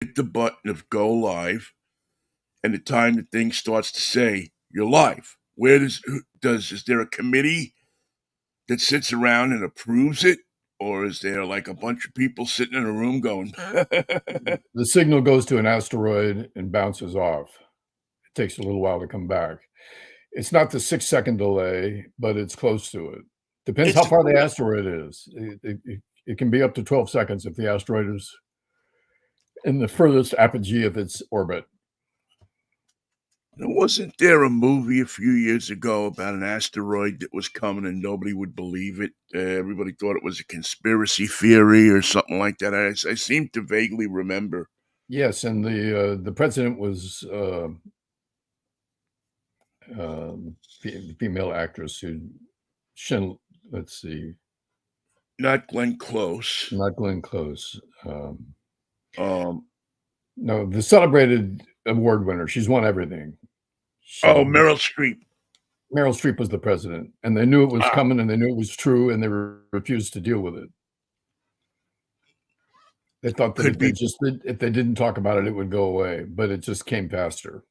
hit the button of go live, and the time the thing starts to say you're live. Where is there a committee that sits around and approves it, or is there like a bunch of people sitting in a room going? The signal goes to an asteroid and bounces off. It takes a little while to come back. It's not the 6-second delay, but it's close to it. Depends how It's far the asteroid is. It can be up to 12 seconds if the asteroid is in the furthest apogee of its orbit. Wasn't there a movie a few years ago about an asteroid that was coming and nobody would believe it? Everybody thought it was a conspiracy theory or something like that. I seem to vaguely remember. Yes, and the president was female actress who, let's see, Not Glenn Close. not Glenn Close. Um, Um, no, the celebrated award winner. She's won everything. oh, She Meryl Streep. Meryl Streep was the president, and they knew it was Ah, coming, and they knew it was true, and they refused to deal with it. They thought that could be. if they didn't talk about it, it would go away, but it just came faster.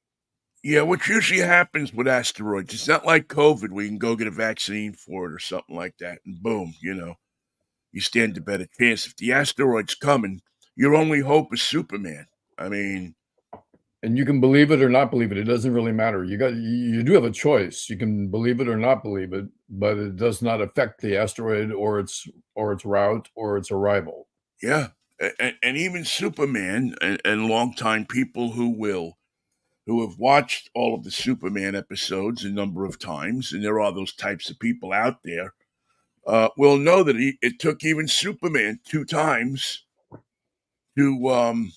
Yeah, what usually happens with asteroids, it's not like COVID where you can go get a vaccine for it or something like that, and boom, you stand a better chance. If the asteroid's coming, your only hope is Superman. I mean, And you can believe it or not believe it. It doesn't really matter. You do have a choice. You can believe it or not believe it, but it does not affect the asteroid or its route or its arrival. yeah. And even Superman and longtime people who have watched all of the Superman episodes a number of times, and there are those types of people out there, will know that it took even Superman two times to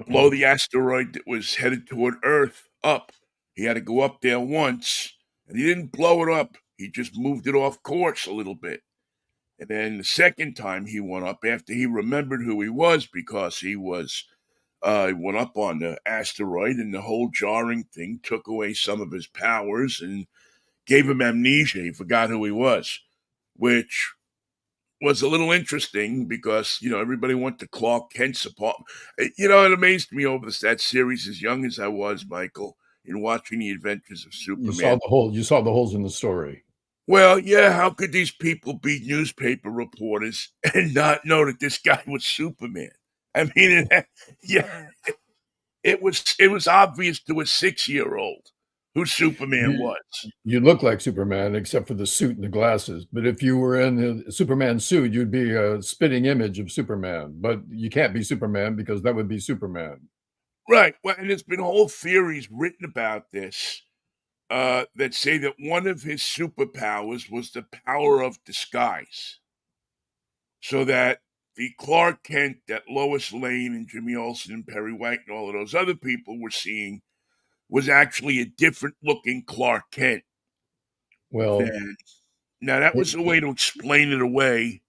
blow the asteroid that was headed toward Earth up. He had to go up there once, and he didn't blow it up. He just moved it off course a little bit. And then the second time he went up, after he remembered who he was, because he went up on the asteroid, and the whole jarring thing took away some of his powers and gave him amnesia. He forgot who he was, which was a little interesting because everybody went to Clark Kent's apartment. It amazed me over that series as young as I was, Michael, in watching the Adventures of Superman. You saw the holes in the story. Well, yeah, how could these people be newspaper reporters and not know that this guy was Superman? I mean, yeah, it was obvious to a 6-year-old who Superman You was. you look like Superman except for the suit and the glasses. But if you were in a Superman suit, you'd be a spitting image of Superman. But you can't be Superman because that would be Superman. Right. Well, and there's been whole theories written about this that say that one of his superpowers was the power of disguise. So that the Clark Kent that Lois Lane and Jimmy Olsen and Perry White and all of those other people were seeing was actually a different looking Clark Kent. Well, Than now that was a way to explain it away.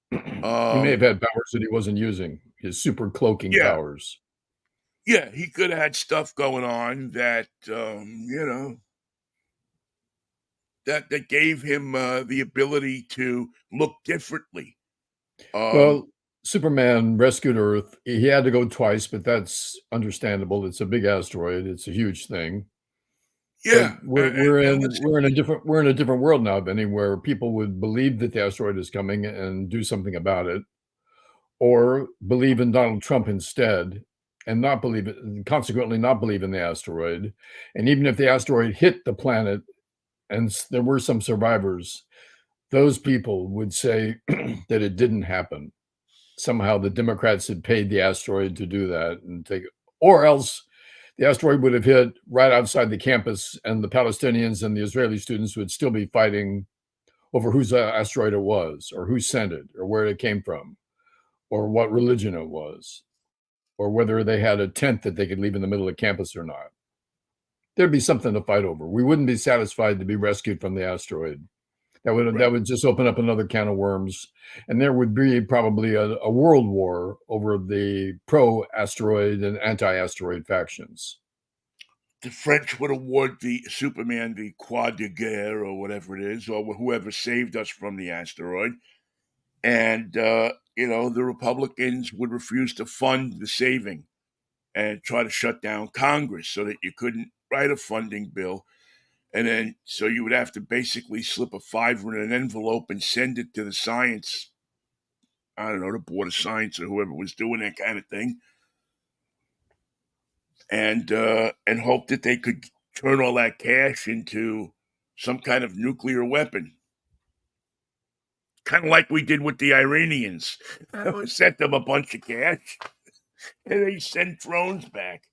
he may have Um, had powers that he wasn't using, his super cloaking yeah, powers. yeah, he could have had stuff going on that that gave him the ability to look differently. Um, Well, Superman rescued Earth. He had to go twice, but that's understandable. It's a big asteroid. It's a huge thing. But yeah, and let's we're in a different world now, Benny, where people would believe that the asteroid is coming and do something about it, or believe in Donald Trump instead, and not believe it, and consequently not believe in the asteroid. And even if the asteroid hit the planet and there were some survivors, those people would say that it didn't happen. Somehow the Democrats had paid the asteroid to do that and take it, or else the asteroid would have hit right outside the campus, and the Palestinians and the Israeli students would still be fighting over whose asteroid it was, or who sent it, or where it came from, or what religion it was, or whether they had a tent that they could leave in the middle of campus or not. There'd be something to fight over. We wouldn't be satisfied to be rescued from the asteroid. right. That would just open up another can of worms, and there would be probably a world war over the pro asteroid and anti asteroid factions. The French would award the Superman the Croix de Guerre or whatever it is, or whoever saved us from the asteroid. And the Republicans would refuse to fund the saving and try to shut down Congress so that you couldn't write a funding bill. And then, so you would have to basically slip a $5 in an envelope and send it to the science, I don't know, the Board of Science or whoever was doing that kind of thing, and hope that they could turn all that cash into some kind of nuclear weapon. Kind of like we did with the Iranians. We sent them a bunch of cash, and they sent drones back.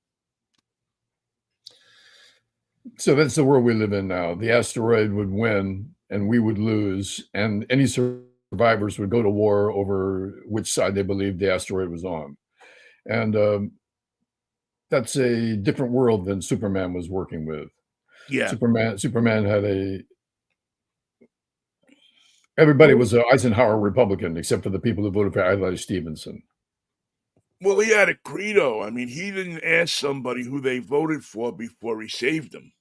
So that's the world we live in now. The asteroid would win, and we would lose, and any survivors would go to war over which side they believed the asteroid was on. And that's a different world than Superman was working with. Yeah. Superman had everybody was an Eisenhower Republican except for the people who voted for Adlai Stevenson. Well, he had a credo. I mean, he didn't ask somebody who they voted for before he saved them.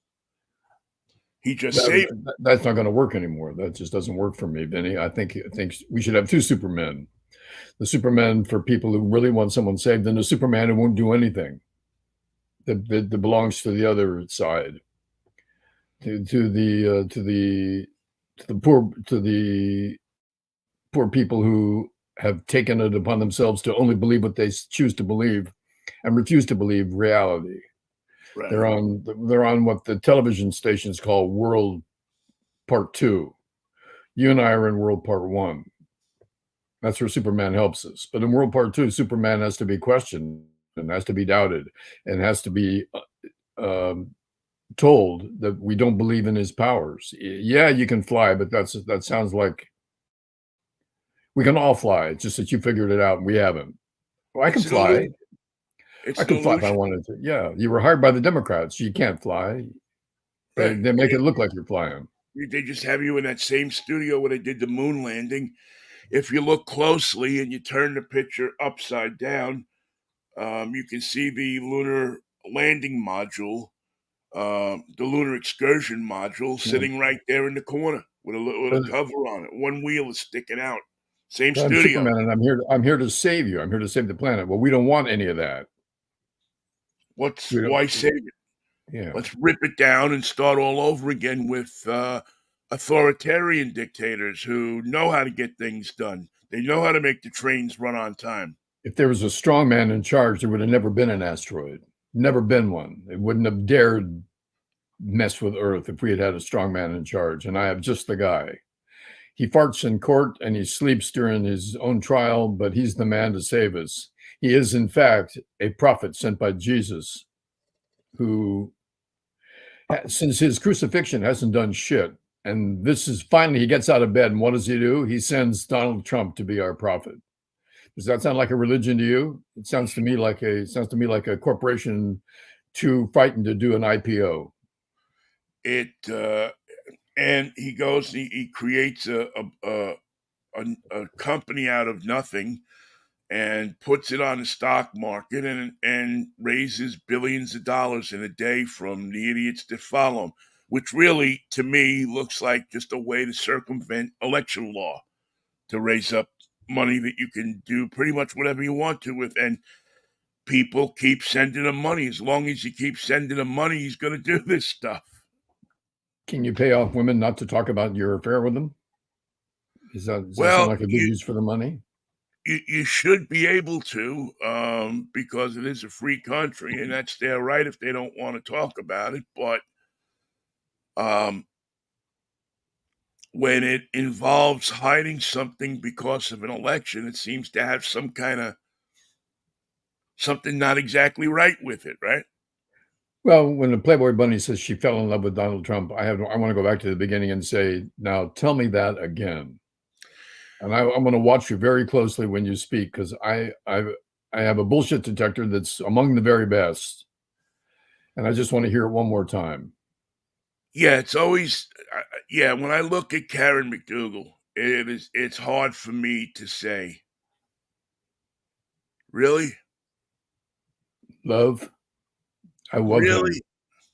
He just saved them. That's not going to work anymore. That just doesn't work for me, Vinnie. I think we should have two Supermen. The Superman for people who really want someone saved, and the Superman who won't do anything. That belongs to the other side. To the poor people who have taken it upon themselves to only believe what they choose to believe and refuse to believe reality. Right. They're on what the television stations call World Part 2. You and I are in World Part 1. That's where Superman helps us. But in World Part 2, Superman has to be questioned and has to be doubted and has to be told that we don't believe in his powers. Yeah, you can fly, but that sounds like we can all fly. It's just that you figured it out and we haven't. Well, I can fly. I could fly if I wanted to. Yeah, you were hired by the Democrats. You can't fly. They make it look like you're flying. They just have you in that same studio where they did the moon landing. If you look closely and you turn the picture upside down, you can see the lunar landing module, the lunar excursion module, sitting right there in the corner with a cover on it. One wheel is sticking out. Same I'm studio. Superman, and I'm here to save you. I'm here to save the planet. Well, we don't want any of that. Why save it? Yeah. Let's rip it down and start all over again with authoritarian dictators who know how to get things done. They know how to make the trains run on time. If there was a strong man in charge, there would have never been an asteroid. Never been one. It wouldn't have dared mess with Earth if we had a strong man in charge. And I have just the guy. He farts in court and he sleeps during his own trial, but he's the man to save us. He is, in fact, a prophet sent by Jesus who, since his crucifixion, hasn't done shit. And this is finally, he gets out of bed. And what does he do? He sends Donald Trump to be our prophet. Does that sound like a religion to you? It sounds to me like a corporation too frightened to do an IPO. And he goes, he creates a company out of nothing and puts it on the stock market and raises billions of dollars in a day from the idiots that follow him, which really, to me, looks like just a way to circumvent election law, to raise up money that you can do pretty much whatever you want to with. And people keep sending him money. As long as you keep sending him money, he's going to do this stuff. Can you pay off women not to talk about your affair with them? Does that sound like a good use for the money? You should be able to, because it is a free country, and that's their right if they don't want to talk about it. But when it involves hiding something because of an election, it seems to have some kind of something not exactly right with it, right? Well, when the Playboy Bunny says she fell in love with Donald Trump, I want to go back to the beginning and say, now tell me that again. And I'm going to watch you very closely when you speak, because I have a bullshit detector that's among the very best, and I just want to hear it one more time. Yeah, it's always when I look at Karen McDougal, it's hard for me to say, really, love. I love really.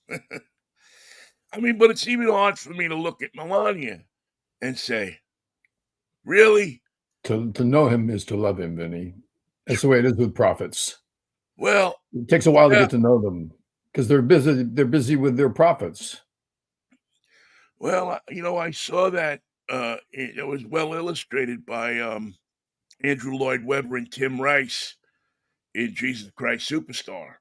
I mean, but it's even hard for me to look at Melania and say, really? To know him is to love him, Vinny. That's the way it is with prophets. Well, It takes a while to yeah, get to know them because they're busy with their prophets. well, I saw that, it was well illustrated by, Andrew Lloyd Webber and Tim Rice in Jesus Christ Superstar.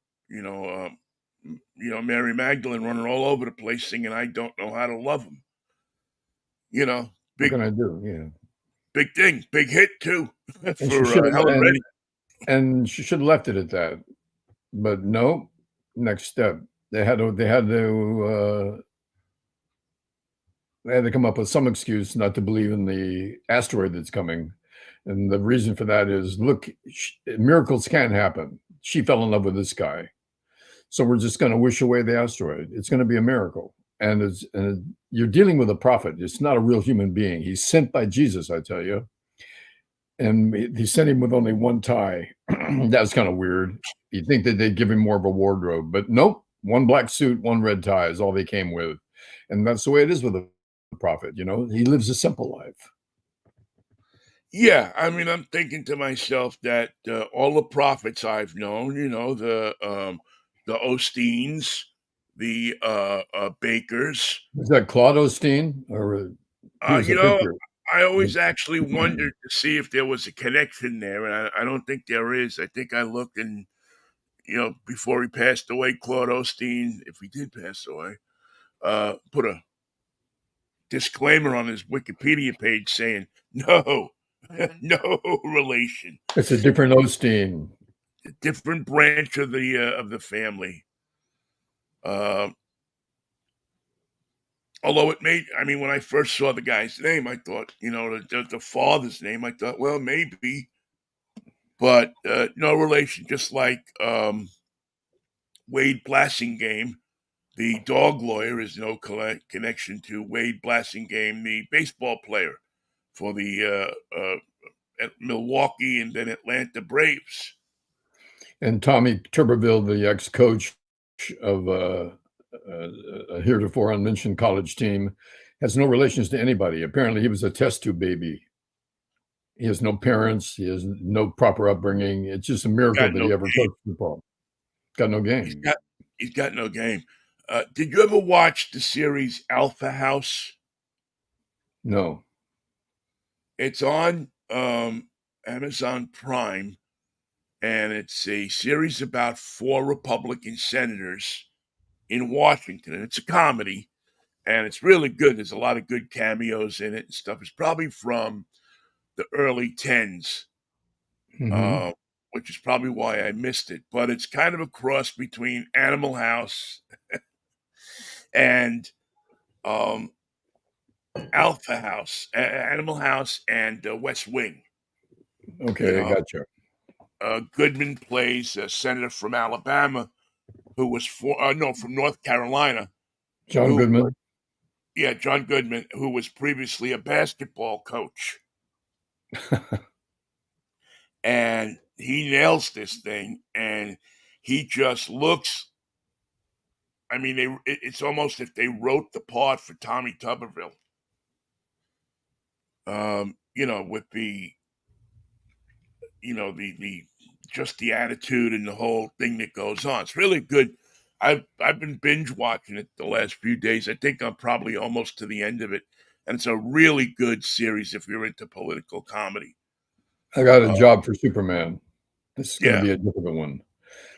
Mary Magdalene running all over the place singing, "I don't know how to love him." You know, What big can I do? Yeah. big thing, big hit too And she for, should have Helen Reddy. and she should have left it at that. But no, next step. They had to come up with some excuse not to believe in the asteroid that's coming. And the reason for that is, look, miracles can happen. She fell in love with this guy. So we're just going to wish away the asteroid. It's going to be a miracle. And you're dealing with a prophet. It's not a real human being. He's sent by Jesus, I tell you. And he sent him with only one tie. That's kind of weird. You'd think that they'd give him more of a wardrobe, but nope. One black suit, one red tie is all they came with. And that's the way it is with a prophet. He lives a simple life. Yeah, I mean, I'm thinking to myself that, all the prophets I've known, the Osteens, the, Bakers, Is that Claude Osteen, or he uh, was a you know, preacher? I always actually wondered to see if there was a connection there, and I don't think there is. I think I looked and, before he passed away, Claude Osteen, if he did pass away, put a disclaimer on his Wikipedia page saying, "No, no relation. It's a different Osteen. A different branch of the family." Um, Although when I first saw the guy's name, I thought, the father's name, I thought, well, maybe, but no relation. Just like Wade Blassingame, the dog lawyer, is no connection to Wade Blassingame, the baseball player for the at Milwaukee and then Atlanta Braves. And Tommy Tuberville, the ex-coach of a heretofore unmentioned college team, has no relations to anybody. Apparently, he was a test tube baby. He has no parents. He has no proper upbringing. It's just a miracle Got that no he ever game. coached football. Got no He's game. got he's got no game. Did you ever watch the series Alpha House? No. It's on Amazon Prime, and it's a series about four Republican senators in Washington. And it's a comedy, and it's really good. There's a lot of good cameos in it and stuff. It's probably from the early tens, Hmm. uh, which is probably why I missed it. But it's kind of a cross between Animal House and um, Alpha House, Animal House, and West Wing. You Okay, I know, gotcha. Goodman plays a senator from Alabama who was from North Carolina, John who Goodman. John Goodman, who was previously a basketball coach, and he nails this thing, and he just looks. I mean, it's almost if they wrote the part for Tommy Tuberville. With the just the attitude and the whole thing that goes on. It's really good. I've been binge watching it the last few days. I think I'm probably almost to the end of it, and it's a really good series if you're into political comedy. I got a Uh, job for Superman. This is going to yeah, be a difficult one.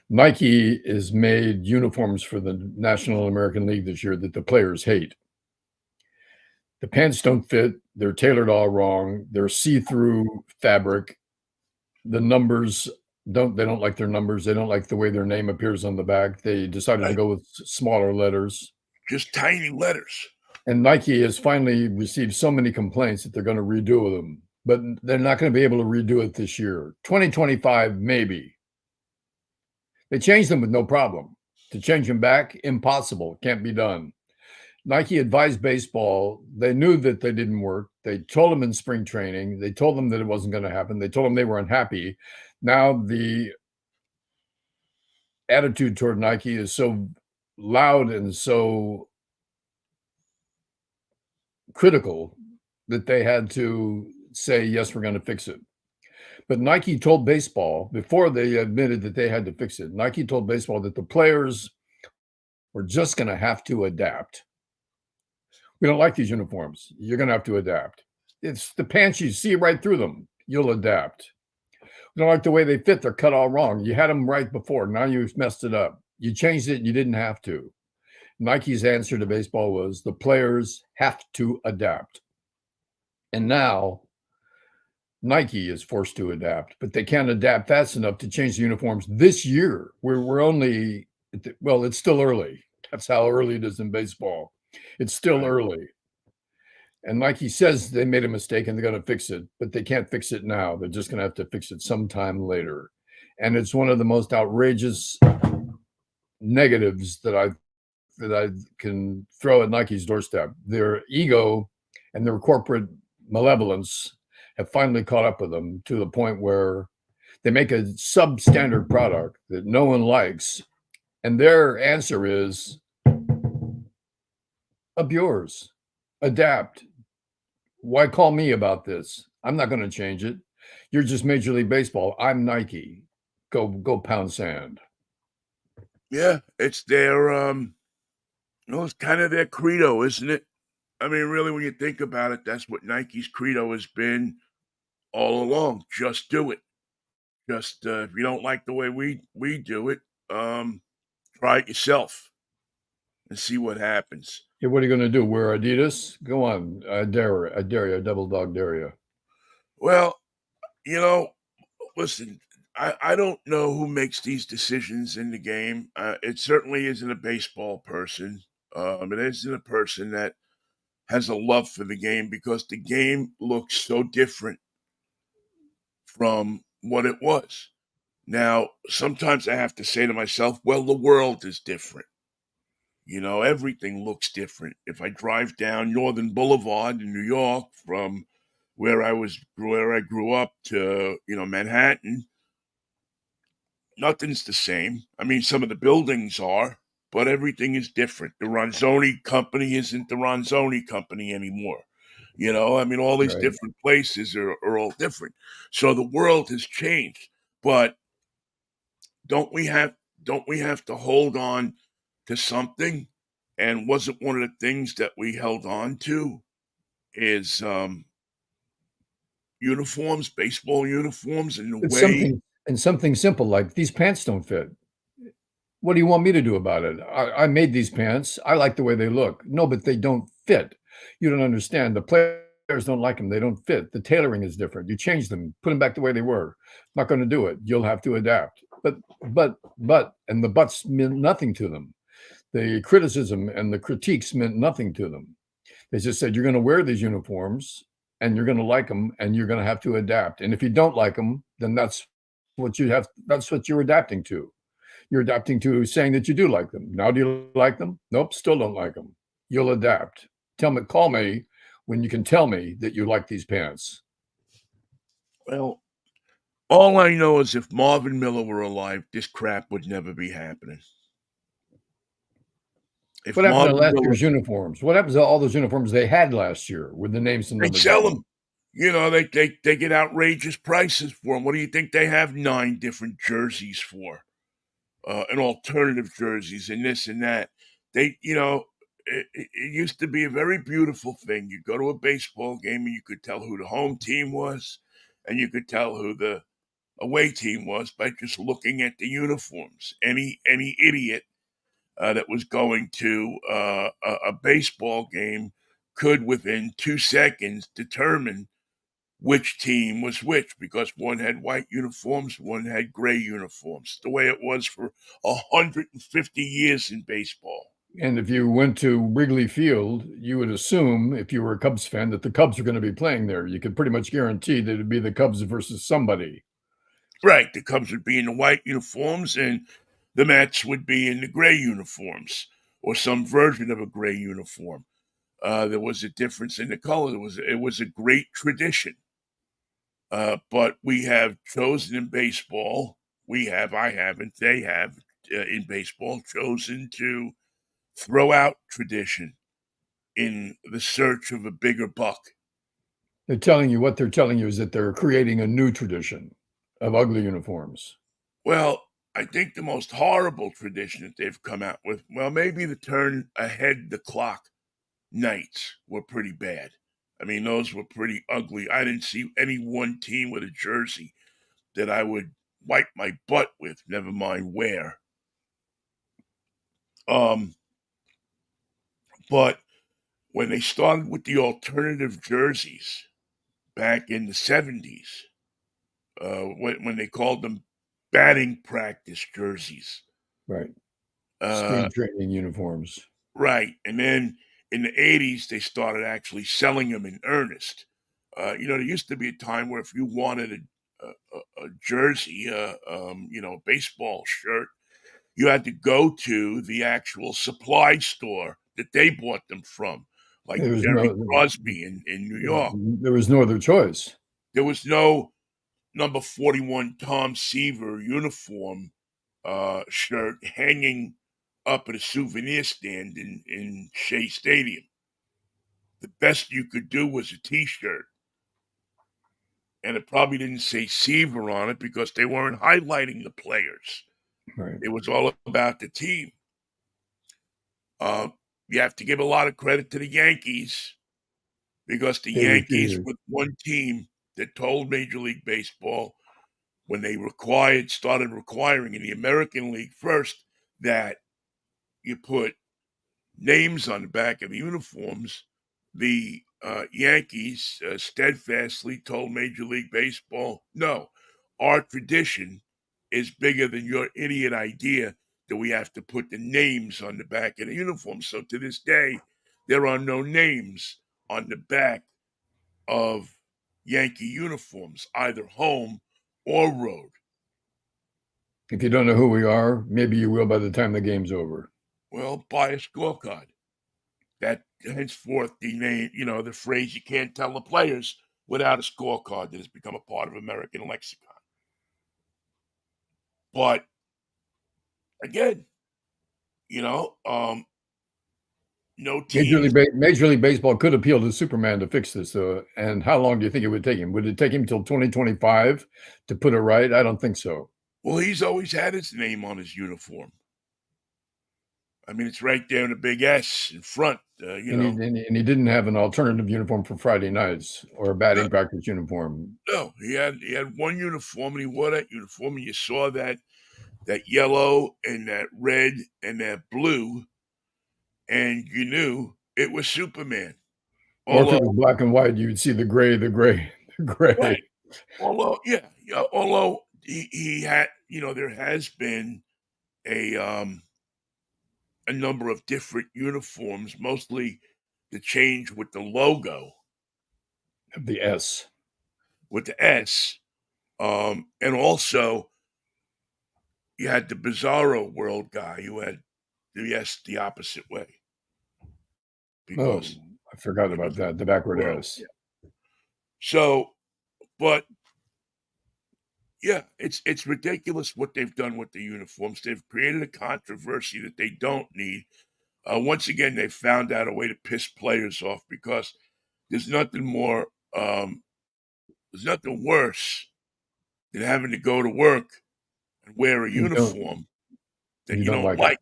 Nike has made uniforms for the National American League this year that the players hate. The pants don't fit. They're tailored all wrong. They're see-through fabric. The numbers they don't like their numbers. They don't like the way their name appears on the back. They decided to right. go with smaller letters. Just tiny letters. And Nike has finally received so many complaints that they're going to redo them, but they're not going to be able to redo it this year. 2025, maybe. They changed them with no problem. To change them back, impossible. Can't be done. Nike advised baseball. They knew that they didn't work. They told them in spring training. They told them that it wasn't going to happen. They told them they were unhappy. Now the attitude toward Nike is so loud and so critical that they had to say, yes, we're going to fix it. But Nike told baseball, before they admitted that they had to fix it, Nike told baseball that the players were just going to have to adapt. We don't like these uniforms. You're going to have to adapt. It's the pants, you see right through them. You'll adapt. We don't like the way they fit. They're cut all wrong. You had them right before. Now you've messed it up. You changed it and you didn't have to. Nike's answer to baseball was the players have to adapt. And now Nike is forced to adapt, but they can't adapt fast enough to change the uniforms this year. We're only, well, it's still early. That's how early it is in baseball. It's still early. And Nike says they made a mistake and they're going to fix it, but they can't fix it now. They're just going to have to fix it sometime later. And it's one of the most outrageous negatives that I can throw at Nike's doorstep. Their ego and their corporate malevolence have finally caught up with them to the point where they make a substandard product that no one likes. And their answer is up yours, adapt. Why call me about this? I'm not going to change it. You're just Major League Baseball. I'm Nike. Go pound sand. Yeah, it's their it's kind of their credo, isn't it? I mean, really, when you think about it, that's what Nike's credo has been all along. Just do it. Just if you don't like the way we do it, try it yourself and see what happens. Yeah, what are you going to do? Wear Adidas? Go on. I dare you. Double dog dare you. Well, listen, I don't know who makes these decisions in the game. It certainly isn't a baseball person. It isn't a person that has a love for the game because the game looks so different from what it was. Now, sometimes I have to say to myself, well, the world is different. Everything looks different. If I drive down Northern Boulevard in New York from where I grew up to, Manhattan, nothing's the same. I mean, some of the buildings are, but everything is different. The Ronzoni company isn't the Ronzoni company anymore. All these Right. different places are all different. So the world has changed. But don't we have to hold on to something? And wasn't one of the things that we held on to is uniforms, baseball uniforms, and the It's way. something simple like these pants don't fit. What do you want me to do about it? I made these pants. I like the way they look. No, but they don't fit. You don't understand. The players don't like them. They don't fit. The tailoring is different. You change them, put them back the way they were. Not going to do it. You'll have to adapt. But, and the buts meant nothing to them. The criticism and the critiques meant nothing to them. They just said, you're going to wear these uniforms and you're going to like them and you're going to have to adapt. And if you don't like them, then that's what you're adapting to. You're adapting to saying that you do like them. Now, do you like them? Nope, still don't like them. You'll adapt. Call me when you can tell me that you like these pants. Well, all I know is if Marvin Miller were alive, this crap would never be happening. If What happened to Marvin last Miller, year's uniforms? What happens to all those uniforms they had last year with the names and they numbers on sell them? them. They get outrageous prices for them. What do you think they have 9 different jerseys for? And alternative jerseys and this and that. It used to be a very beautiful thing. You go to a baseball game and you could tell who the home team was, and you could tell who the away team was by just looking at the uniforms. Any idiot that was going to a baseball game could, within 2 seconds, determine which team was which because one had white uniforms, one had gray uniforms. The way it was for 150 years in baseball. And if you went to Wrigley Field, you would assume, if you were a Cubs fan, that the Cubs were going to be playing there. You could pretty much guarantee that it'd be the Cubs versus somebody. Right. The Cubs would be in the white uniforms and the Mets would be in the gray uniforms or some version of a gray uniform. There was a difference in the color. It was a great tradition. But we have chosen in baseball, I haven't, they have in baseball chosen to throw out tradition in the search of a bigger buck. They're telling you what they're telling you is that they're creating a new tradition of ugly uniforms. Well, I think the most horrible tradition that they've come out with, well, maybe the turn ahead the clock nights were pretty bad. I mean, those were pretty ugly. I didn't see any one team with a jersey that I would wipe my butt with, never mind wear. But when they started with the alternative jerseys back in the 70s, when they called them batting practice jerseys. Right. Uh, Spring training uniforms. right. And then in the 80s, they started actually selling them in earnest. There used to be a time where if you wanted a jersey, a baseball shirt, you had to go to the actual supply store that they bought them from, like There was Jerry no Crosby in New York. there was no other choice. There was no number 41 Tom Seaver uniform shirt hanging up at a souvenir stand in Shea Stadium. The best you could do was a T-shirt, and it probably didn't say Seaver on it because they weren't highlighting the players. Right. It was all about the team. Uh, you have to give a lot of credit to the Yankees because the They Yankees refused. were one team that told Major League Baseball when they started requiring in the American League first that you put names on the back of the uniforms, the Yankees steadfastly told Major League Baseball, no, our tradition is bigger than your idiot idea that we have to put the names on the back of the uniform. So to this day, there are no names on the back of Yankee uniforms, either home or road. If you don't know who we are, maybe you will by the time the game's over. Well, buy a scorecard. That henceforth the name, the phrase you can't tell the players without a scorecard that has become a part of American lexicon. But again, you know, um, no teams. Major League Baseball could appeal to Superman to fix this. And how long do you think it would take him? Would it take him till 2025 to put it right? I don't think so. Well, he's always had his name on his uniform. I mean, it's right there in a big S in front. And he didn't have an alternative uniform for Friday nights or a No, batting practice uniform. no, he had one uniform, and he wore that uniform, and you saw that yellow and that red and that blue, and you knew it was Superman. Or if it Although, was black and white, you would see the gray, the gray, the gray. right. Although he had, there has been a a number of different uniforms, mostly the change with the logo The S. with the S, and also you had the Bizarro World guy who had the S the opposite way Oh, because I forgot it about was that. The backward world. S. Yeah. So, but yeah, it's ridiculous what they've done with the uniforms. They've created a controversy that they don't need. Once again, they found out a way to piss players off because there's nothing more, there's nothing worse than having to go to work and wear a You don't uniform that you you don't don't like it. like,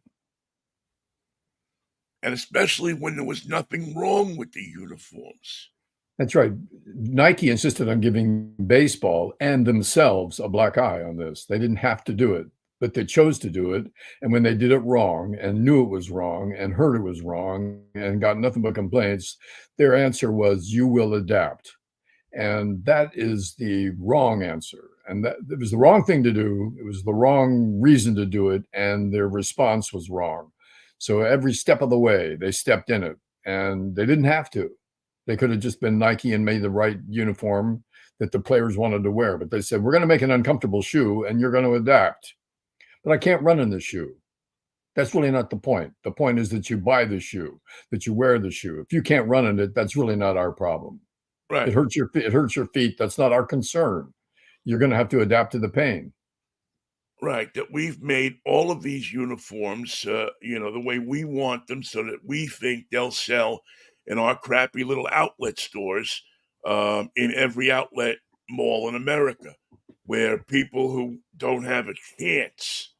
and especially when there was nothing wrong with the uniforms. That's right. Nike insisted on giving baseball and themselves a black eye on this. They didn't have to do it, but they chose to do it. And when they did it wrong and knew it was wrong and heard it was wrong and got nothing but complaints, their answer was, you will adapt. And that is the wrong answer. And that it was the wrong thing to do. It was the wrong reason to do it. And their response was wrong. So every step of the way, they stepped in it and they didn't have to. They could have just been Nike and made the right uniform that the players wanted to wear. But they said, we're going to make an uncomfortable shoe and you're going to adapt. But I can't run in this shoe. That's really not the point. The point is that you buy the shoe, that you wear the shoe. If you can't run in it, that's really not our problem. Right, It hurts your feet. That's not our concern. You're going to have to adapt to the pain. right. That we've made all of these uniforms, the way we want them, so that we think they'll sell in our crappy little outlet stores. in every outlet mall in America, where people who don't have a chance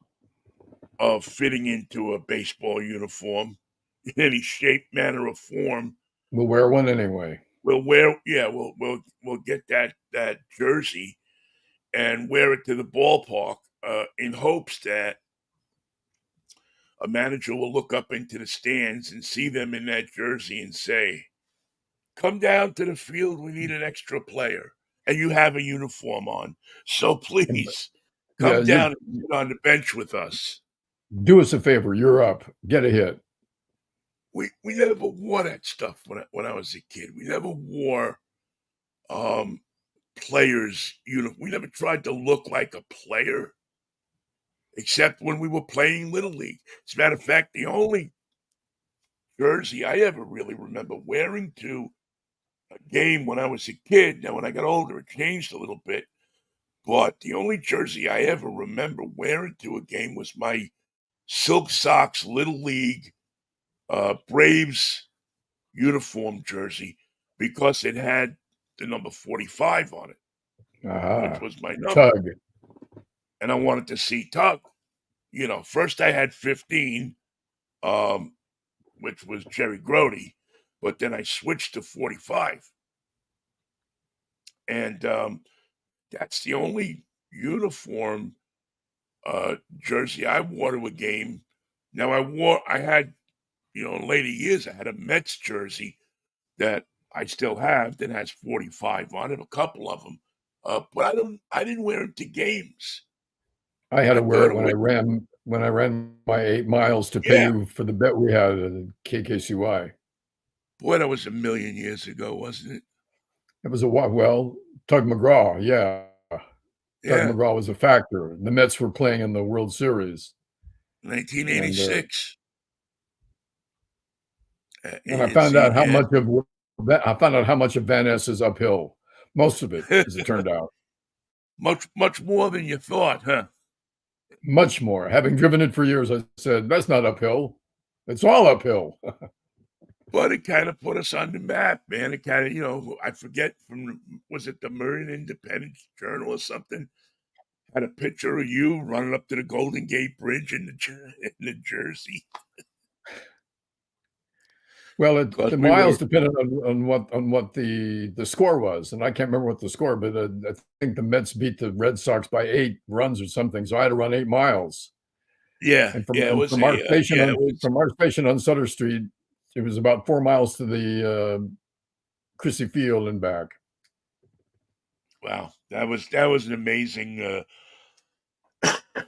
of fitting into a baseball uniform in any shape, manner, or form We'll wear one anyway. we'll get that jersey and wear it to the ballpark in hopes that a manager will look up into the stands and see them in that jersey and say, "Come down to the field. We need an extra player, and you have a uniform on, so please Yeah, come down and sit on the bench with us." do us a favor. You're up. Get a hit. We never wore that stuff when I was a kid. We never wore players uniform. We never tried to look like a player, except when we were playing little league. As a matter of fact, the only jersey I ever really remember wearing to a game when I was a kid. Now, when I got older, it changed a little bit. But the only jersey I ever remember wearing to a game was my Silk Sox Little League Braves uniform jersey because it had the number 45 on it, which was my number. Tug. And I wanted to see Tug. You know, first I had 15, which was Jerry Grody, but then I switched to 45. And that's the only uniform jersey I wore to a game. Now I had, in later years, I had a Mets jersey that I still have that has 45 on it, a couple of them. But I didn't wear it to games. I had to I'd wear go it when I ran my 8 miles to pay Yeah. you for the bet we had at KKCY. Boy, that was a million years ago, wasn't it? It was Tug McGraw, yeah. Tug Yeah, McGraw was a factor. The Mets were playing in the World Series. 1986. And I found out how much of Van Ness is uphill. Most of it, as it turned out. Much more than you thought, huh? Much more. Having driven it for years, I said, that's not uphill. It's all uphill. But it kind of put us on the map, man. It kind of, I forget was it the Marin Independent Journal or something? Had a picture of you running up to the Golden Gate Bridge in the jersey. Well, the miles depended on what the score was, and I can't remember what the score, but I think the Mets beat the Red Sox by 8 runs or something, so I had to run 8 miles. Yeah, And from our station on Sutter Street, it was about 4 miles to the Chrissy Field and back. Wow, that was an amazing.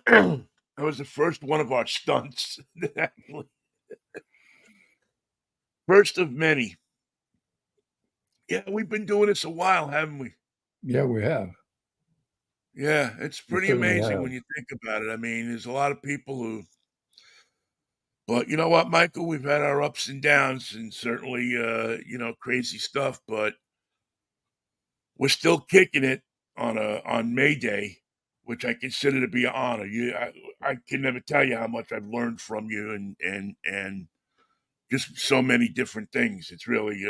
That was the first one of our stunts. First of many. Yeah, we've been doing this a while, haven't we? Yeah, we have. Yeah, it's pretty certainly amazing have. when you think about it. I mean, there's a lot of people who but you know what, Michael? We've had our ups and downs and certainly, crazy stuff, but we're still kicking it on May Day, which I consider to be an honor. I can never tell you how much I've learned from you and just so many different things. It's really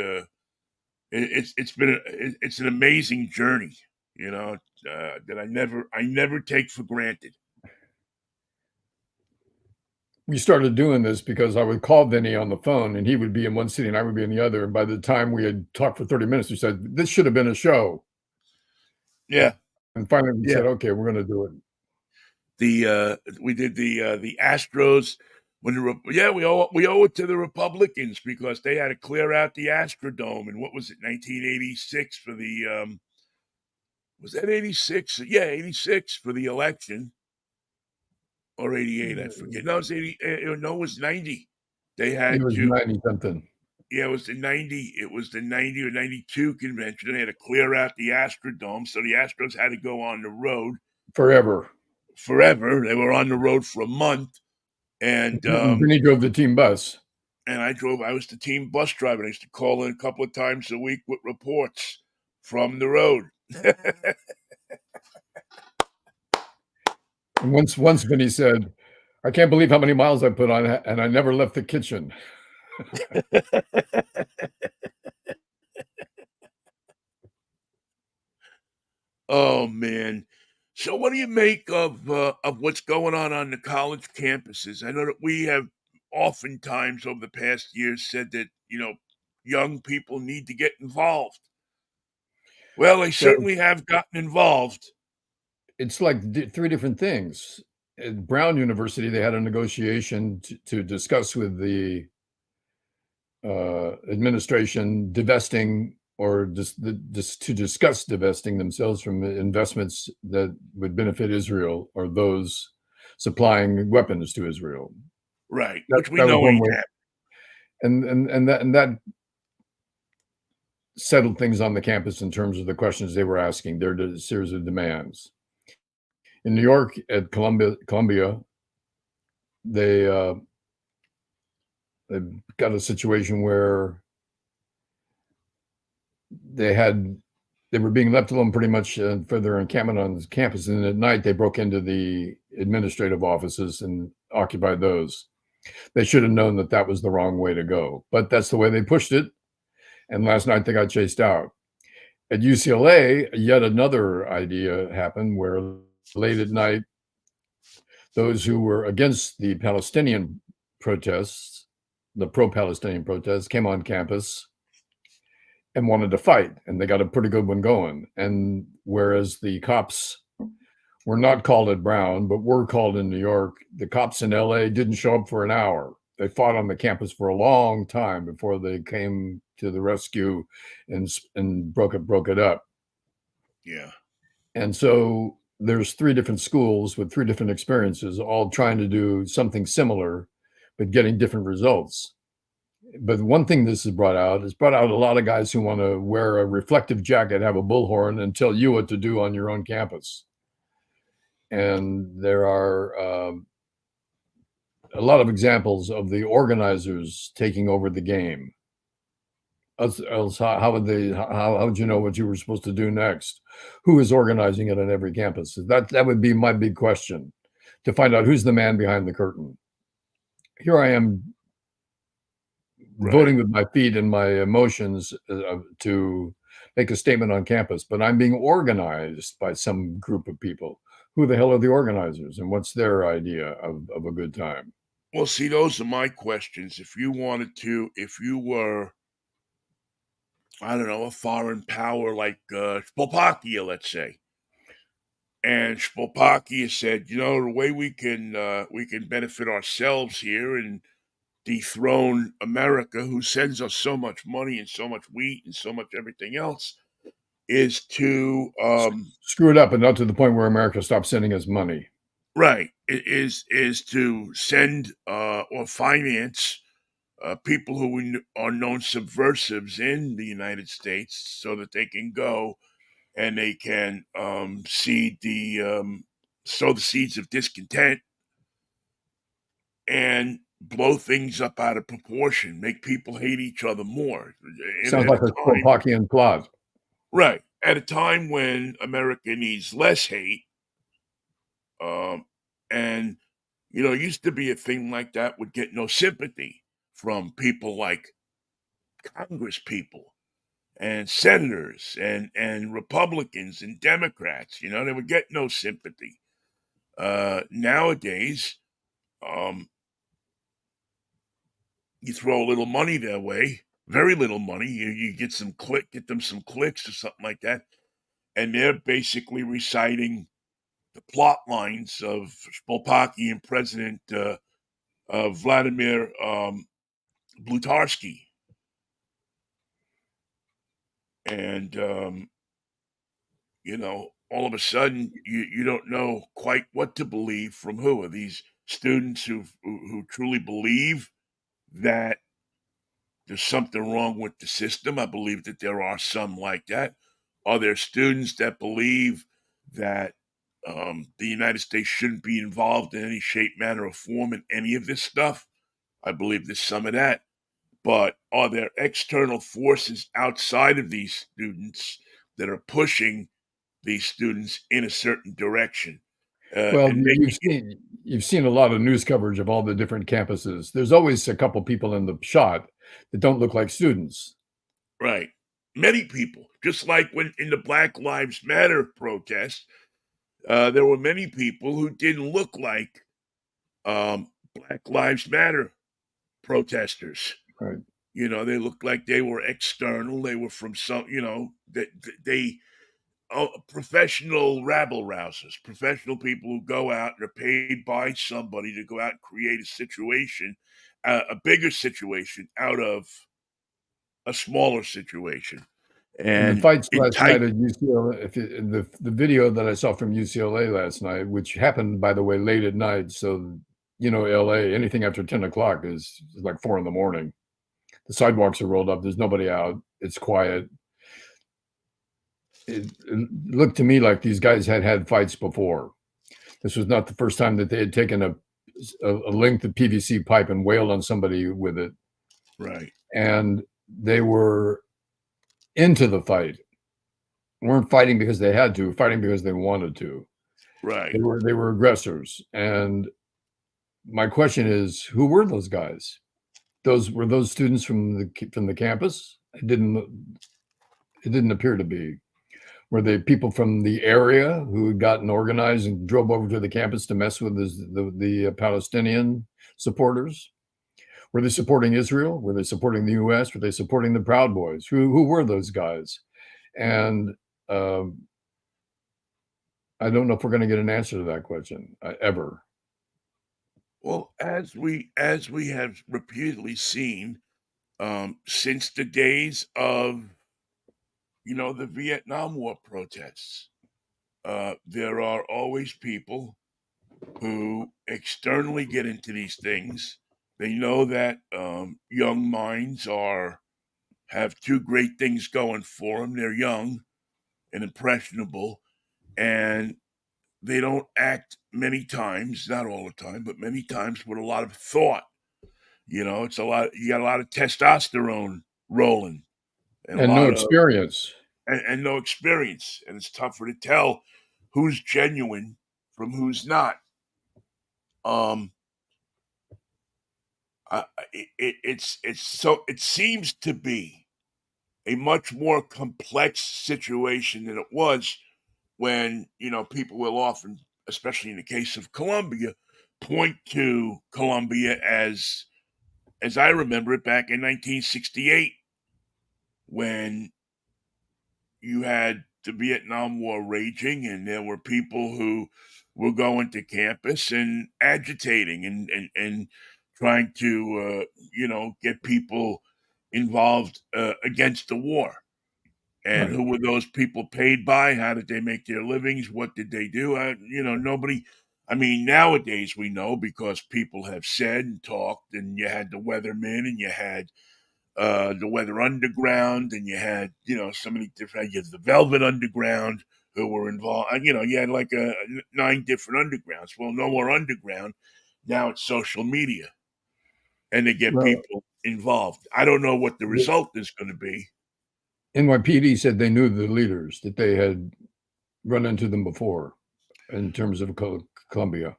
it's an amazing journey, that I never take for granted. We started doing this because I would call Vinnie on the phone, and he would be in one city, and I would be in the other, and by the time we had talked for 30 minutes, we said, "This should have been a show." Yeah. And finally, we Yeah. said, "Okay, we're gonna do it." We did the Astros when we owe it to the Republicans because they had to clear out the Astrodome in what was it, 1986 for the was that 86? Yeah, 86 for the election. Or 88, I forget. No, it was 80. No, it was 90. They had It was to. 90 something. Yeah, it was the 90. It was the 90 or 92 convention. They had to clear out the Astrodome, so the Astros had to go on the road Forever. They were on the road for a month, and Vinnie drove the team bus. And I was the team bus driver. I used to call in a couple of times a week with reports from the road. And once Vinnie said, "I can't believe how many miles I put on, and I never left the kitchen." Oh man. So what do you make of what's going on the college campuses? I know that we have oftentimes over the past years said that, young people need to get involved. Well, they So certainly have gotten involved. it's like three different things. At Brown University, they had a negotiation to discuss with the administration divesting or just to discuss divesting themselves from investments that would benefit Israel or those supplying weapons to Israel. Right, That which we that was know one ain't way, happening. and that settled things on the campus in terms of the questions they were asking. Their series of demands in New York at Columbia, they they've got a situation where they were being left alone pretty much for their encampment on campus, and at night they broke into the administrative offices and occupied those. They should have known that that was the wrong way to go, but that's the way they pushed it. And last night they got chased out. At UCLA, yet another idea happened where late at night, those who were against the Palestinian protests, the pro-Palestinian protests, came on campus and wanted to fight, and they got a pretty good one going. And whereas the cops were not called at Brown, but were called in New York, the cops in LA didn't show up for an hour. They fought on the campus for a long time before they came to the rescue and broke it up. Yeah. And so there's three different schools with three different experiences, all trying to do something similar, but getting different results. But one thing this has brought out is brought out a lot of guys who want to wear a reflective jacket, have a bullhorn, and tell you what to do on your own campus. And there are a lot of examples of the organizers taking over the game. Else how would you know what you were supposed to do next? Who is organizing it on every campus? That would be my big question, to find out who's the man behind the curtain. Here I am Right. voting with my feet and my emotions to make a statement on campus, but I'm being organized by some group of people. Who the hell are the organizers, and what's their idea of a good time? Well, see, those are my questions. If you were, I don't know, a foreign power like Slovakia, let's say, and Slovakia said, the way we can benefit ourselves here and dethrone America, who sends us so much money and so much wheat and so much everything else, is to Screw it up, and not to the point where America stops sending us money. right is to send or finance people who are known subversives in the United States, so that they can go and they can seed the sow the seeds of discontent and blow things up out of proportion, make people hate each other more. And Sounds at like a a time, Slovakian plot. right, at a time when America needs less hate, and it used to be a thing like that would get no sympathy from people like Congress people and senators and Republicans and Democrats. They would get no sympathy. Nowadays, um, you throw a little money their way, very little money. You get them some clicks or something like that, and they're basically reciting the plot lines of Spolpaki and President Vladimir Blutarsky, and all of a sudden you don't know quite what to believe from who. Are these students who truly believe that there's something wrong with the system? I believe that there are some like that. Are there students that believe that the United States shouldn't be involved in any shape, manner, or form in any of this stuff? I believe there's some of that. But are there external forces outside of these students that are pushing these students in a certain direction Well, and making it you've seen a lot of news coverage of all the different campuses. There's always a couple people in the shot that don't look like students. right? many people, just like when in the Black Lives Matter protests, there were many people who didn't look like Black Lives Matter protesters. Right. You know, they looked like they were external. They were from some, you know, that they professional rabble rousers, professional people who go out and are paid by somebody to go out and create a situation, a bigger situation out of a smaller situation, And the and fights last entice. night at UCLA, if you, the video that I saw from UCLA last night, which happened by the way late at night, so you know, LA, anything after 10 o'clock is like 4 in the morning. The sidewalks are rolled up. There's nobody out. It's quiet. It looked to me like these guys had fights before. This was not the first time that they had taken a length of PVC pipe and wailed on somebody with it. Right. And they were into the fight. Weren't fighting because they had to, fighting because they wanted to. Right. They were aggressors. And my question is, who were those guys? Were those students from the campus? It didn't appear to be. Were they people from the area who had gotten organized and drove over to the campus to mess with the Palestinian supporters? Were they supporting Israel? Were they supporting the U.S.? Were they supporting the Proud Boys? Who were those guys? And I don't know if we're going to get an answer to that question ever. Well, as we have repeatedly seen, since the days of, you know, the Vietnam War protests, there are always people who externally get into these things. They know that young minds have two great things going for them. They're young and impressionable, and they don't act many times, not all the time, but many times with a lot of thought. You know, it's a lot. You got a lot of testosterone rolling, and a And no lot of experience. and no experience, and it's tougher to tell who's genuine from who's not. Um, it's so it seems to be a much more complex situation than it was when, you know, people will often, especially in the case of Colombia, point to Colombia as I remember it back in 1968 when you had the Vietnam War raging and there were people who were going to campus and agitating and trying to you know, get people involved against the war. And Right. who were those people paid by? How did they make their livings? What did they do? You know, nobody. I mean, nowadays we know because people have said and talked, and you had the weathermen, and you had the Weather Underground, and you had, you know, so many different. You had the Velvet Underground who were involved. You know, you had like 9 different undergrounds. Well, no more underground. Now it's social media, and they get Well, people involved. I don't know what the the result is going to be. NYPD said they knew the leaders, that they had run into them before in terms of Colombia.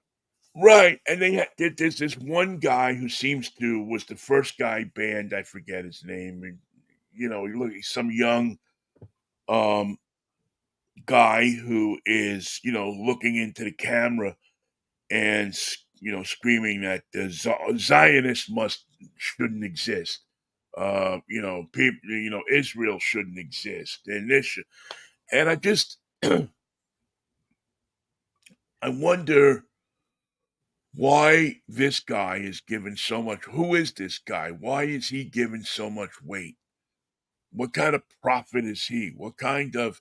Right, and there's this one guy who seems to was the first guy banned. I forget his name. And, you know, he's some young um, guy who is, you know, looking into the camera and you know, screaming that the Zionists shouldn't exist. You know, people, you know, Israel shouldn't exist, and and I just I wonder why this guy is given so much. Who is this guy? Why is he given so much weight? What kind of prophet is he? What kind of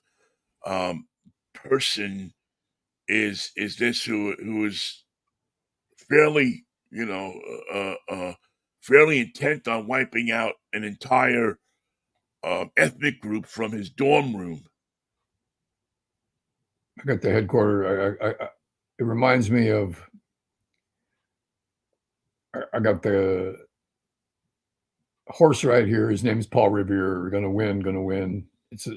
um, person is this who is fairly, you know, fairly intent on wiping out an entire ethnic group from his dorm room? I got the headquarters. It reminds me of. I got the horse right here. His name is Paul Revere. Going to win. Going to win. It's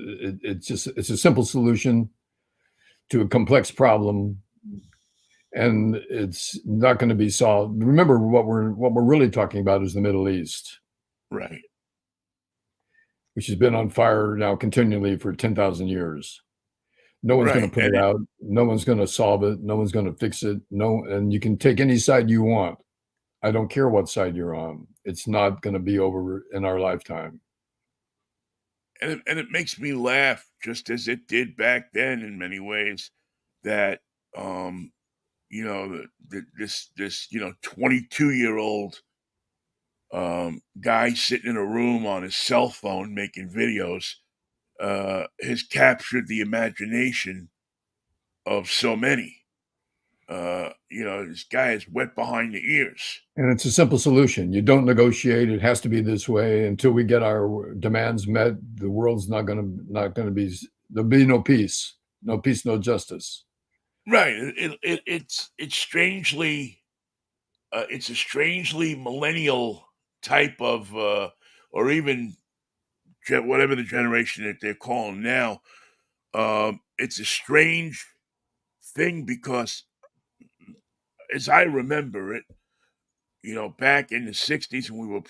a simple solution to a complex problem, and it's not going to be solved. Remember, what we're really talking about is the Middle East. Right. which has been on fire now continually for 10,000 years. No one's going Right. to put it out. No one's going to solve it. No one's going to fix it. No, and you can take any side you want. I don't care what side you're on. It's not going to be over in our lifetime. And it makes me laugh just as it did back then in many ways that, um, this 22-year-old guy sitting in a room on his cell phone making videos has captured the imagination of so many. This guy is wet behind the ears. And it's a simple solution. You don't negotiate. It has to be this way until we get our demands met. The world's not going to be. There'll be no peace. No peace, no justice. Right. It's strangely it's a strangely millennial type of or even whatever the generation that they're calling now. It's a strange thing because, as I remember it, back in the 60s when we were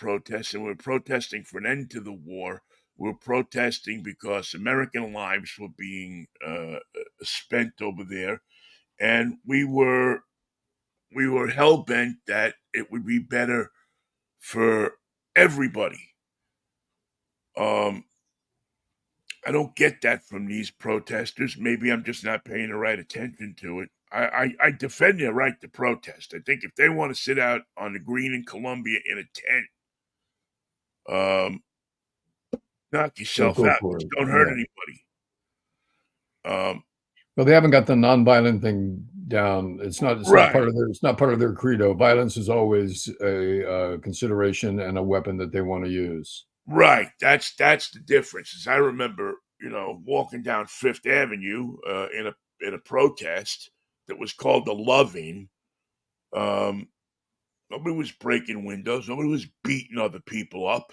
protesting for an end to the war. We were protesting because American lives were being spent over there, and we were hell bent that it would be better for everybody. Um, I don't get that from these protesters. Maybe I'm just not paying the right attention to it. I defend their right to protest. I think if they want to sit out on the green in Columbia in a tent, um, knock They'll yourself go out. for Just it. don't hurt Yeah. anybody. Um, Well, they haven't got the nonviolent thing down. It's not. It's not part right, of their. It's not part of their credo. Violence is always a consideration and a weapon that they want to use. right. That's the difference. As I remember, walking down Fifth Avenue in a protest that was called the Loving. Um, Nobody was breaking windows. Nobody was beating other people up.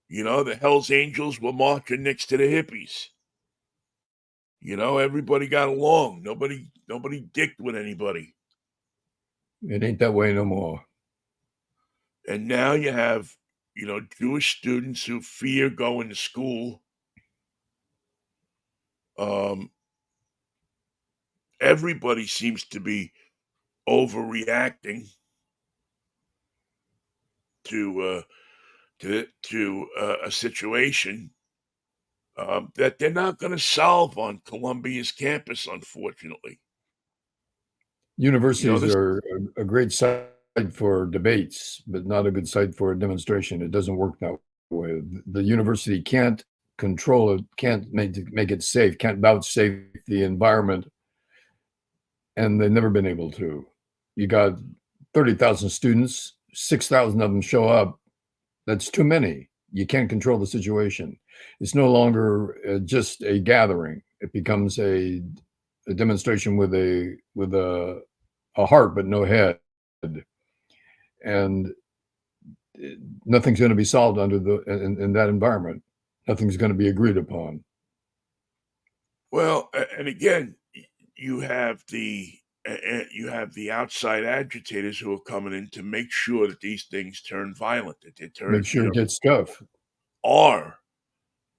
The Hells Angels were marching next to the hippies. Everybody got along. Nobody dicked with anybody. It ain't that way no more. And now you have, Jewish students who fear going to school. Um, Everybody seems to be overreacting to a situation that they're not going to solve on Columbia's campus, unfortunately. Universities This are a great site for debates, but not a good site for a demonstration. It doesn't work that way. The university can't control it, can't make it safe, can't vouchsafe the environment, and they've never been able to. You got 30,000 students, 6,000 of them show up. That's too many. You can't control the situation. It's no longer just a gathering. It becomes a demonstration with a heart but no head, and nothing's going to be solved under in that environment. Nothing's going to be agreed upon. Well, and again, you have the outside agitators who are coming in to make sure that these things turn violent, that they Make turn, sure it gets tough. are.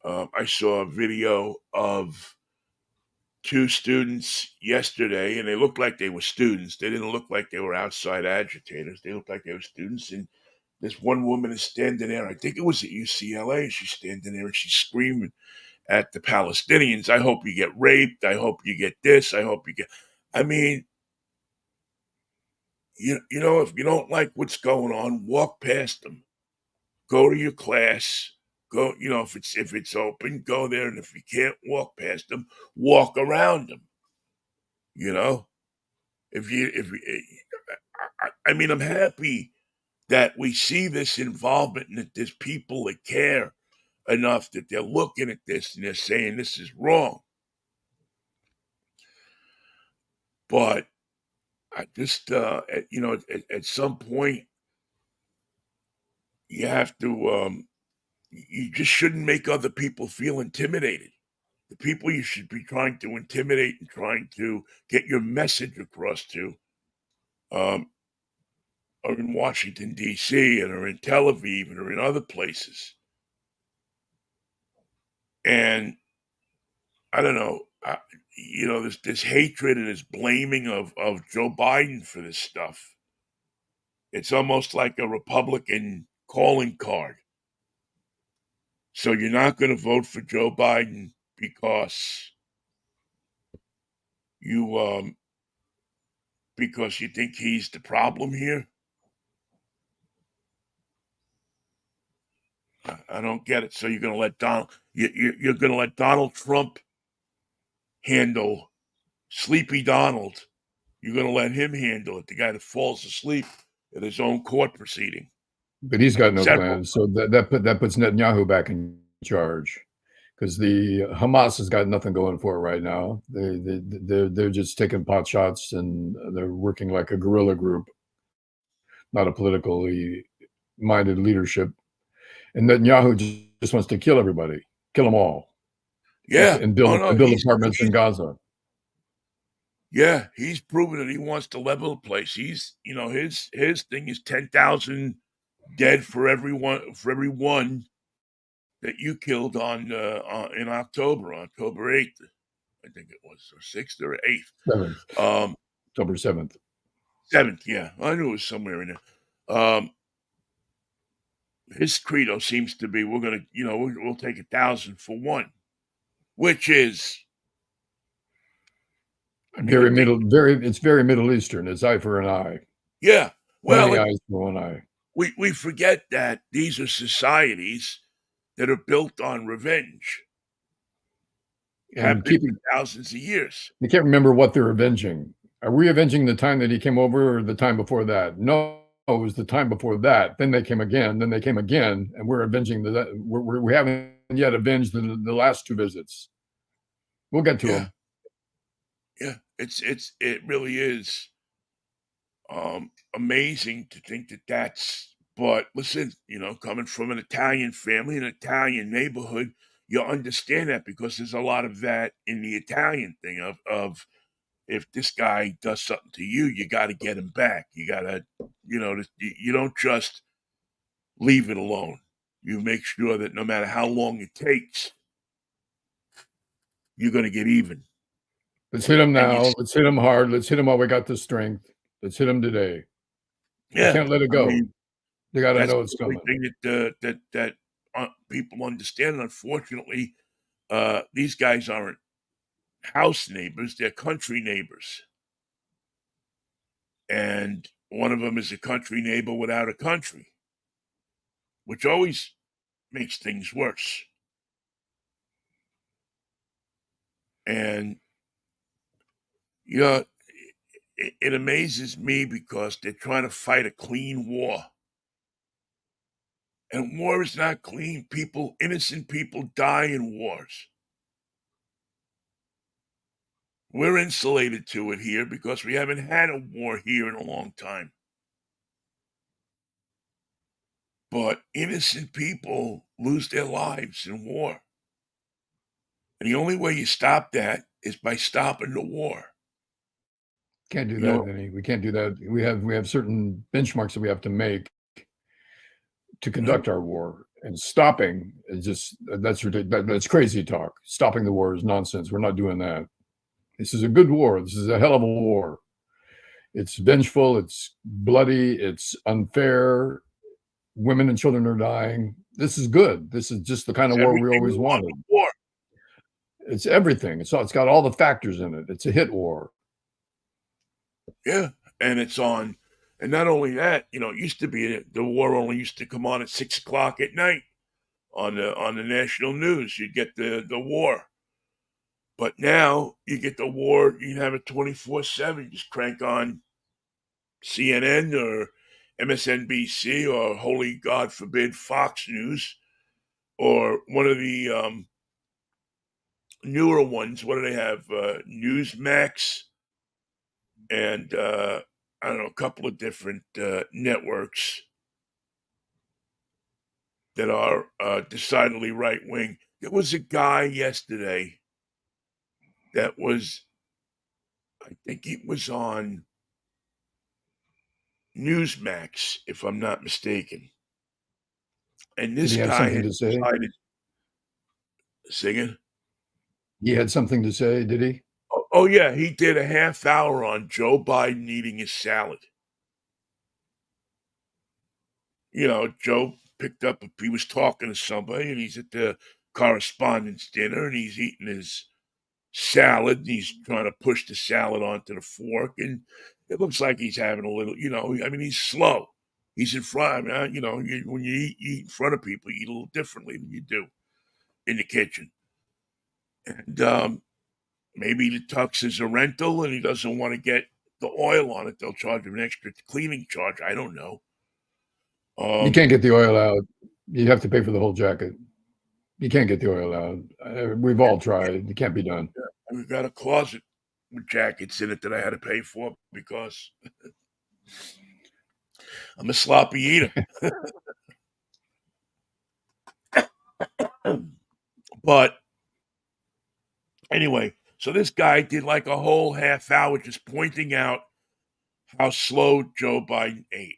I saw a video of two students yesterday, and they looked like they were students. They didn't look like they were outside agitators. They looked like they were students. And this one woman is standing there. I think it was at UCLA. She's standing there and she's screaming at the Palestinians. I hope you get raped. I hope you get this. I hope you get. I mean, if you don't like what's going on, walk past them. Go to your class. Go, if it's open, go there. And if you can't walk past them, walk around them. You know, if you, I mean, I'm happy that we see this involvement and that there's people that care enough that they're looking at this and they're saying this is wrong. But I just, at some point, you have to, you just shouldn't make other people feel intimidated. The people you should be trying to intimidate and trying to get your message across to um, are in Washington, D.C., and are in Tel Aviv and are in other places. And I don't know, this hatred and this blaming of Joe Biden for this stuff. It's almost like a Republican calling card. So you're not going to vote for Joe Biden because you because you think he's the problem here. I don't get it. So you're going to let you're going to let Donald Trump handle Sleepy Donald. You're going to let him handle it, the guy that falls asleep at his own court proceeding. But he's got no Several. plans, so that puts Netanyahu back in charge, because the Hamas has got nothing going for it right now. They're just taking pot shots, and they're working like a guerrilla group, not a politically minded leadership. And Netanyahu just wants to kill everybody, kill them all, Yeah. and build apartments in Gaza. Yeah, he's proven that he wants to level the place. He's, his thing is 10,000 dead for every one that you killed in October 8th, I think it was, or 6th or 8th. 7th. October 7th. 7th, yeah. I knew it was somewhere in there. His credo seems to be, we're gonna, we'll take 1,000 for one, which is it's very Middle Eastern. It's eye for an eye. Yeah. Well, many eyes for one eye. We forget that these are societies that are built on revenge. Have been for thousands of years. You can't remember what they're avenging. Are we avenging the time that he came over or the time before that? No, it was the time before that. Then they came again. Then they came again, and we're avenging we haven't yet avenged the last two visits. We'll get to them. Yeah, it really is amazing to think that that's. But listen, coming from an Italian family, an Italian neighborhood, you understand that because there's a lot of that in the Italian thing of if this guy does something to you, you got to get him back. You got to, you don't just leave it alone. You make sure that no matter how long it takes, you're going to get even. Let's hit him now. Let's hit him hard. Let's hit him while we got the strength. Let's hit him today. Yeah, you can't let it go. They got to know it's coming. Thing that people understand. Unfortunately, these guys aren't house neighbors; they're country neighbors, and one of them is a country neighbor without a country, which always makes things worse. And it amazes me because they're trying to fight a clean war. And war is not clean. Innocent people die in wars. We're insulated to it here because we haven't had a war here in a long time. But innocent people lose their lives in war. And the only way you stop that is by stopping the war. Can't do that, Vinnie. We can't do that. We have certain benchmarks that we have to make to conduct our war, and stopping is just that's crazy talk. Stopping the war is nonsense. We're not doing that. This is a good war. This is a hell of a war. It's vengeful. It's bloody. It's unfair. Women and children are dying. This is good. This is just the kind of war we always wanted. War. It's everything. It's got all the factors in it. It's a hit war. Yeah, and it's on. And not only that, it used to be the war only used to come on at 6 o'clock at night on the national news. You'd get the war. But now you get the war, you can have it 24/7. Just crank on CNN or MSNBC or, holy God forbid, Fox News or one of the newer ones. What do they have? Newsmax and I don't know, a couple of different networks that are decidedly right wing. There was a guy yesterday that was, I think he was on Newsmax, if I'm not mistaken. And this guy had decided, Singing. He had something to say, did he? Oh, yeah, he did a half hour on Joe Biden eating his salad. Joe picked up he was talking to somebody, and he's at the correspondence dinner, and he's eating his salad, and he's trying to push the salad onto the fork, and it looks like he's having a little, I mean, he's slow. He's in front. I mean, when you eat in front of people, you eat a little differently than you do in the kitchen. And maybe the tux is a rental, and he doesn't want to get the oil on it. They'll charge him an extra cleaning charge. I don't know. You can't get the oil out. You have to pay for the whole jacket. You can't get the oil out. We've all tried. It can't be done. We've got a closet with jackets in it that I had to pay for because I'm a sloppy eater. But anyway, so this guy did like a whole half hour just pointing out how slow Joe Biden ate.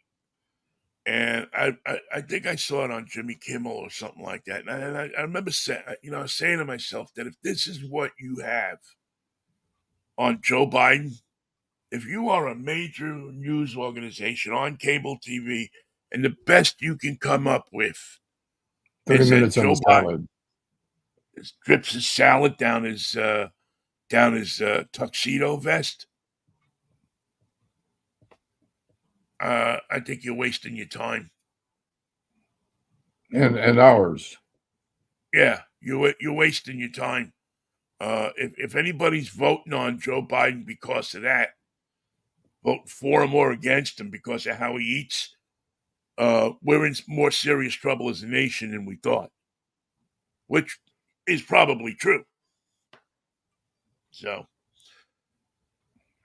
And I think I saw it on Jimmy Kimmel or something like that. And I remember saying to myself that if this is what you have on Joe Biden, if you are a major news organization on cable TV, and the best you can come up with 30 is that minutes on Joe the Biden salad. drips his salad down his tuxedo vest, I think you're wasting your time. And ours. Yeah, you're wasting your time. If anybody's voting on Joe Biden because of that, vote for him or against him because of how he eats, we're in more serious trouble as a nation than we thought, which is probably true. So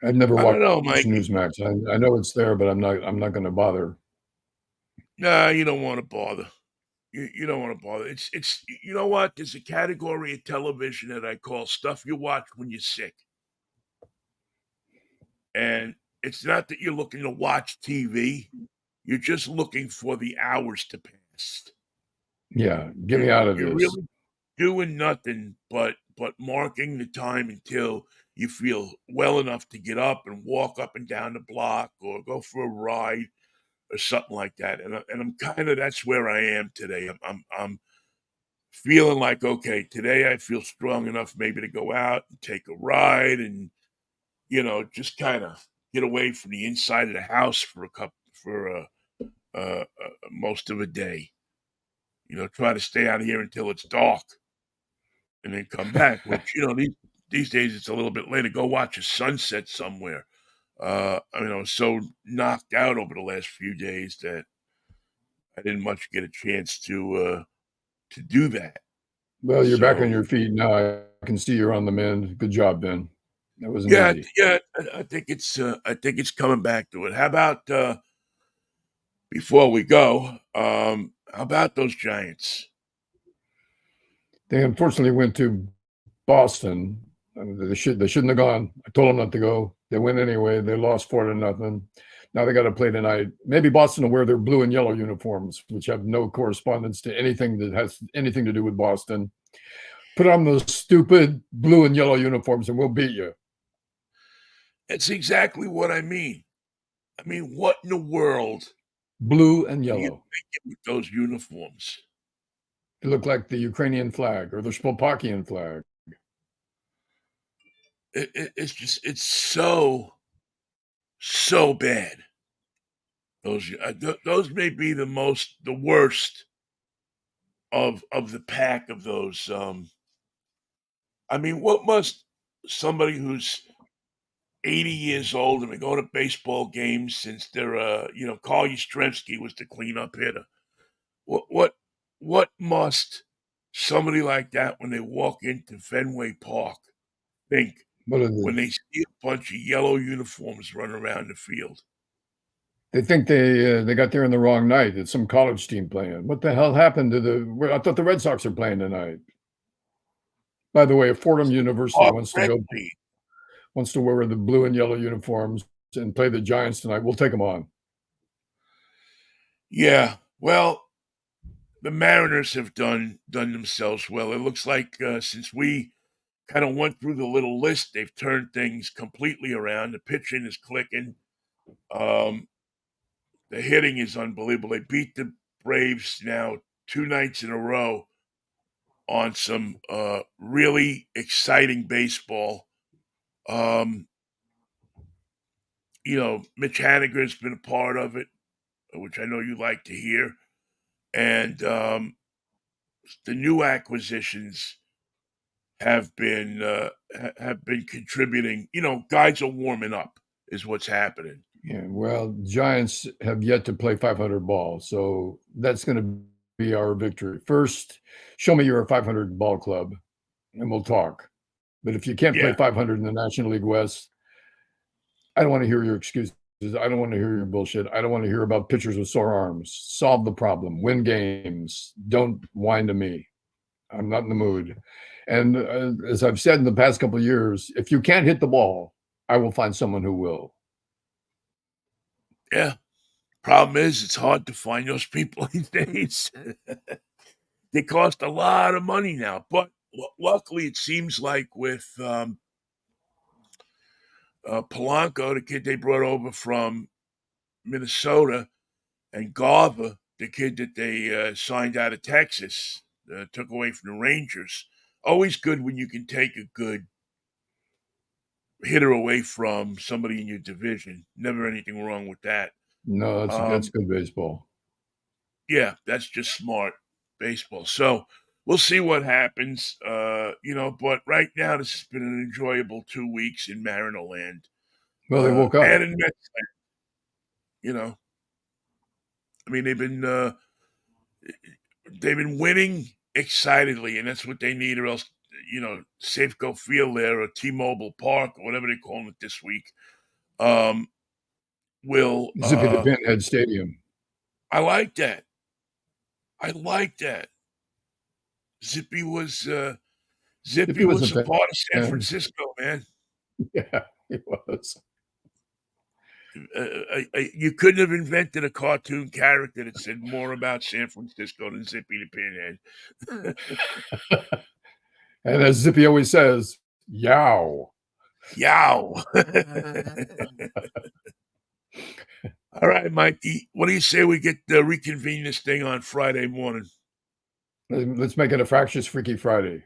I've never I don't watched know, Mikey. Newsmax. I know it's there, but I'm not going to bother. Nah, you don't want to bother. You don't want to bother. It's you know what? There's a category of television that I call stuff you watch when you're sick. And it's not that you're looking to watch TV. You're just looking for the hours to pass. Yeah, get me out of You're this. really doing nothing but marking the time until you feel well enough to get up and walk up and down the block or go for a ride or something like that. And I'm kind of that's where I am today. I'm feeling like okay, today I feel strong enough maybe to go out and take a ride and just kind of get away from the inside of the house for most of a day. Try to stay out here until it's dark and then come back. Which these days it's a little bit later. Go watch a sunset somewhere. I mean, I was so knocked out over the last few days that I didn't much get a chance to do that. Well, you're back on So your feet now. I can see you're on the mend. Good job, Ben. That wasn't yeah, easy. yeah, I think it's coming back to it. How about before we go? How about those Giants? They unfortunately went to Boston. They shouldn't have gone. I told them not to go. They went anyway. They lost 4-0. Now they got to play tonight. Maybe Boston will wear their blue and yellow uniforms, which have no correspondence to anything that has anything to do with Boston. Put on those stupid blue and yellow uniforms, and we'll beat you. It's exactly what I mean. I mean, what in the world Blue and are you yellow. thinking with those uniforms? They look like the Ukrainian flag or the Slovakian flag. It's so bad. Those may be the worst of the pack of those. I mean, what must somebody who's 80 years old and been going to baseball games since they're Carl Yastrzemski was the cleanup hitter. What must somebody like that when they walk into Fenway Park think when they see a bunch of yellow uniforms running around the field? They think they got there in the wrong night. It's some college team playing. What the hell happened to I thought the Red Sox are playing tonight. By the way, if Fordham University wants to wear the blue and yellow uniforms and play the Giants tonight, we'll take them on. Yeah, well, the Mariners have done themselves well. It looks like since we kind of went through the little list, they've turned things completely around. The pitching is clicking. Um, the hitting is unbelievable. They beat the Braves now 2 nights in a row on some really exciting baseball. Um, Mitch Haniger's been a part of it, which I know you like to hear, and the new acquisitions have been contributing. Guys are warming up, is what's happening. Yeah, well, Giants have yet to play 500 ball, so that's going to be our victory. First, show me you're a 500 ball club, and we'll talk. But if you can't play Yeah, 500 in the National League West, I don't want to hear your excuses. I don't want to hear your bullshit. I don't want to hear about pitchers with sore arms. Solve the problem. Win games. Don't whine to me. I'm not in the mood. And as I've said in the past couple of years, if you can't hit the ball, I will find someone who will. yeah. Problem is, it's hard to find those people these days. They cost a lot of money now, but luckily, it seems like with Polanco, the kid they brought over from Minnesota, and Garver, the kid that they signed out of Texas, took away from the Rangers. Always good when you can take a good hitter away from somebody in your division. Never anything wrong with that. No, that's good baseball. Yeah, that's just smart baseball. So we'll see what happens. But right now this has been an enjoyable 2 weeks in Mariner land. Well, they woke up. And in Mets land. I mean they've been winning excitedly, and that's what they need, or else Safeco Field there or T-Mobile Park or whatever they're calling it this week. Will Zippy the Pinhead Stadium. I like that. I like that. Zippy was a part of San Francisco, man. Yeah, he was. You couldn't have invented a cartoon character that said more about San Francisco than Zippy the Pinhead. And as Zippy always says, yow. Yow. All right, Mikey. What do you say we get reconvene this thing on Friday morning? Let's make it a fractious Freaky Friday.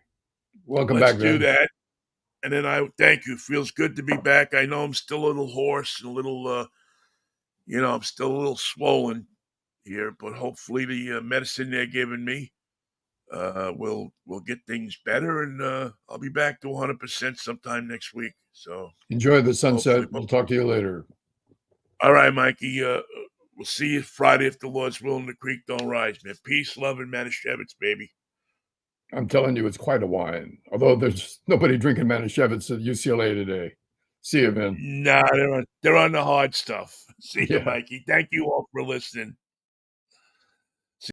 Welcome Let's back, do man. that. And then I thank you. Feels good to be back. I know I'm still a little hoarse and a little, I'm still a little swollen here, but hopefully the medicine they're giving me will get things better, and I'll be back to 100% sometime next week. So enjoy the sunset. We'll talk to you later. All right, Mikey. We'll see you Friday if the Lord's willing. The creek don't rise, man. Peace, love, and Manischewitz, baby. I'm telling you, it's quite a wine. Although there's nobody drinking Manischewitz at UCLA today. See you, man. Nah, they're on the hard stuff. See you, Mikey. Thank you all for listening.